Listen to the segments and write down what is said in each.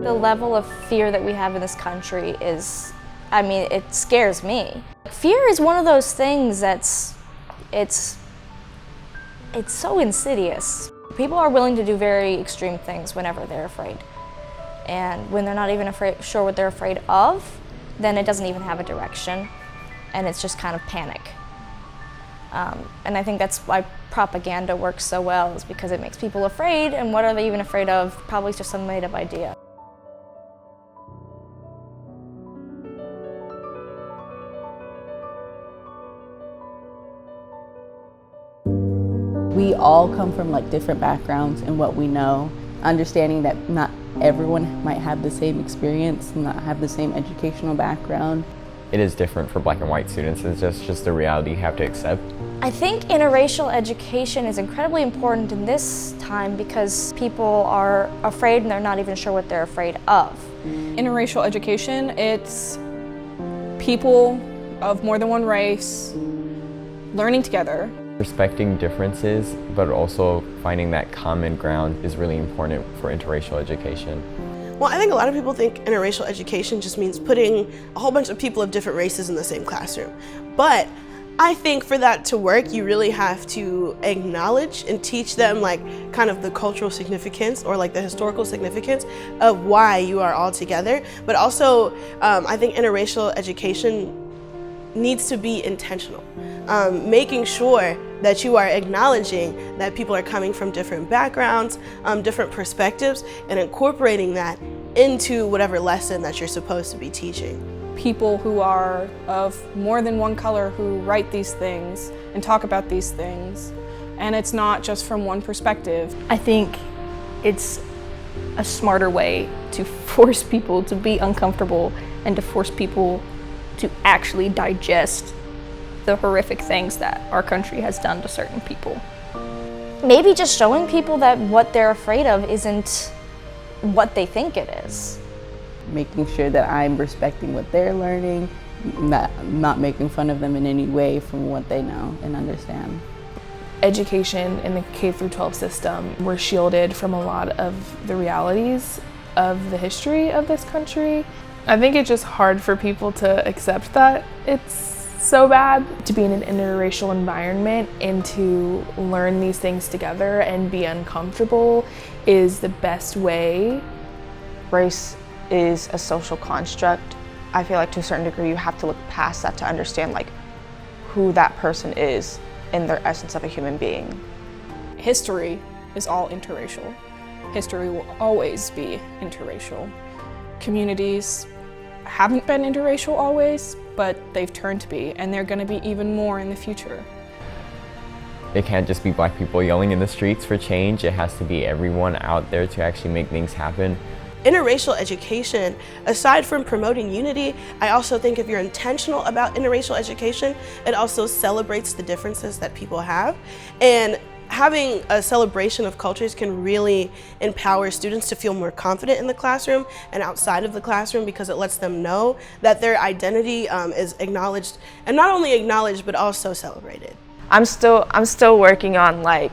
The level of fear that we have in this country is, I mean, it scares me. Fear is one of those things it's so insidious. People are willing to do very extreme things whenever they're afraid. And when they're not even sure what they're afraid of, then it doesn't even have a direction, and it's just kind of panic. And I think that's why propaganda works so well, is because it makes people afraid, and what are they even afraid of? Probably just some made-up idea. We all come from different backgrounds and what we know, understanding that not everyone might have the same experience, not have the same educational background. It is different for black and white students. It's just a reality you have to accept. I think interracial education is incredibly important in this time because people are afraid and they're not even sure what they're afraid of. Interracial education, it's people of more than one race learning together. Respecting differences, but also finding that common ground is really important for interracial education. Well, I think a lot of people think interracial education just means putting a whole bunch of people of different races in the same classroom. But I think for that to work, you really have to acknowledge and teach them kind of the cultural significance or the historical significance of why you are all together. But also, I think interracial education needs to be intentional. Making sure that you are acknowledging that people are coming from different backgrounds, different perspectives, and incorporating that into whatever lesson that you're supposed to be teaching. People who are of more than one color who write these things and talk about these things, and it's not just from one perspective. I think it's a smarter way to force people to be uncomfortable and to force people to actually digest the horrific things that our country has done to certain people. Maybe just showing people that what they're afraid of isn't what they think it is. Making sure that I'm respecting what they're learning, not making fun of them in any way from what they know and understand. Education in the K-12 system, we're shielded from a lot of the realities of the history of this country. I think it's just hard for people to accept that it's so bad. To be in an interracial environment and to learn these things together and be uncomfortable is the best way. Race is a social construct. I feel to a certain degree you have to look past that to understand who that person is in their essence of a human being. History is all interracial. History will always be interracial. Communities haven't been interracial always, but they've turned to be, and they're going to be even more in the future. It can't just be black people yelling in the streets for change. It has to be everyone out there to actually make things happen. Interracial education, aside from promoting unity, I also think if you're intentional about interracial education, it also celebrates the differences that people have. And having a celebration of cultures can really empower students to feel more confident in the classroom and outside of the classroom, because it lets them know that their identity is acknowledged, and not only acknowledged, but also celebrated. I'm still working on I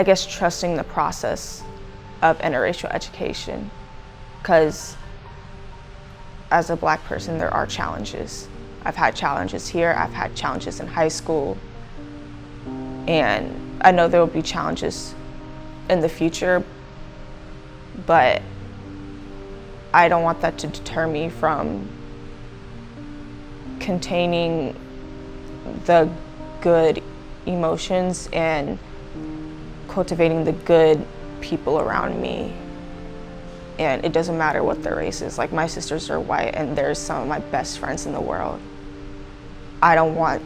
guess trusting the process of interracial education, because as a black person there are challenges. I've had challenges here, I've had challenges in high school, and I know there will be challenges in the future, but I don't want that to deter me from containing the good emotions and cultivating the good people around me. And it doesn't matter what their race is. My sisters are white and they're some of my best friends in the world. I don't want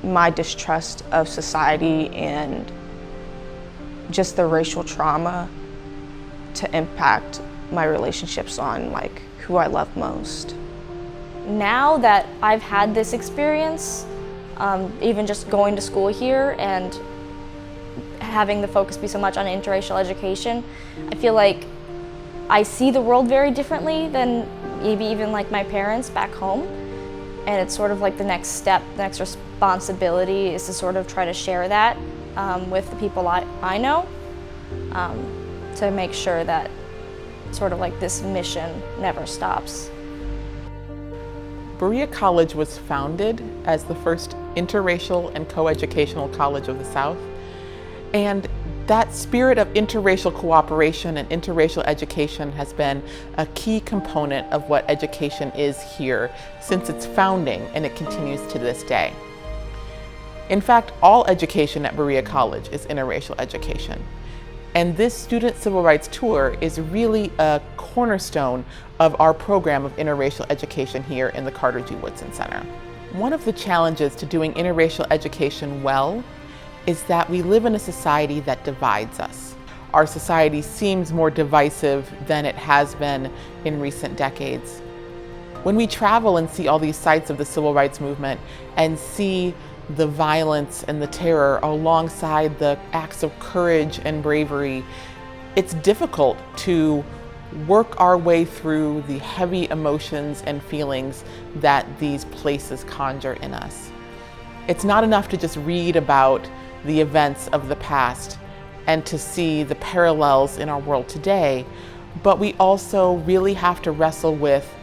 my distrust of society and just the racial trauma to impact my relationships on who I love most. Now that I've had this experience, even just going to school here and having the focus be so much on interracial education, I feel like I see the world very differently than maybe even my parents back home. And it's sort of the next step, the next responsibility is to sort of try to share that with the people I know. to make sure that sort of like this mission never stops. Berea College was founded as the first interracial and coeducational college of the South. And that spirit of interracial cooperation and interracial education has been a key component of what education is here since its founding, and it continues to this day. In fact, all education at Berea College is interracial education. And this Student Civil Rights Tour is really a cornerstone of our program of interracial education here in the Carter G Woodson Center. One of the challenges to doing interracial education well is that we live in a society that divides us. Our society seems more divisive than it has been in recent decades. When we travel and see all these sites of the civil rights movement and see the violence and the terror alongside the acts of courage and bravery, it's difficult to work our way through the heavy emotions and feelings that these places conjure in us. It's not enough to just read about the events of the past and to see the parallels in our world today, but we also really have to wrestle with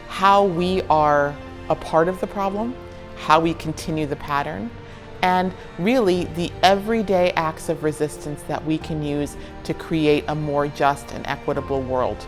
how we are a part of the problem, how we continue the pattern, and really the everyday acts of resistance that we can use to create a more just and equitable world.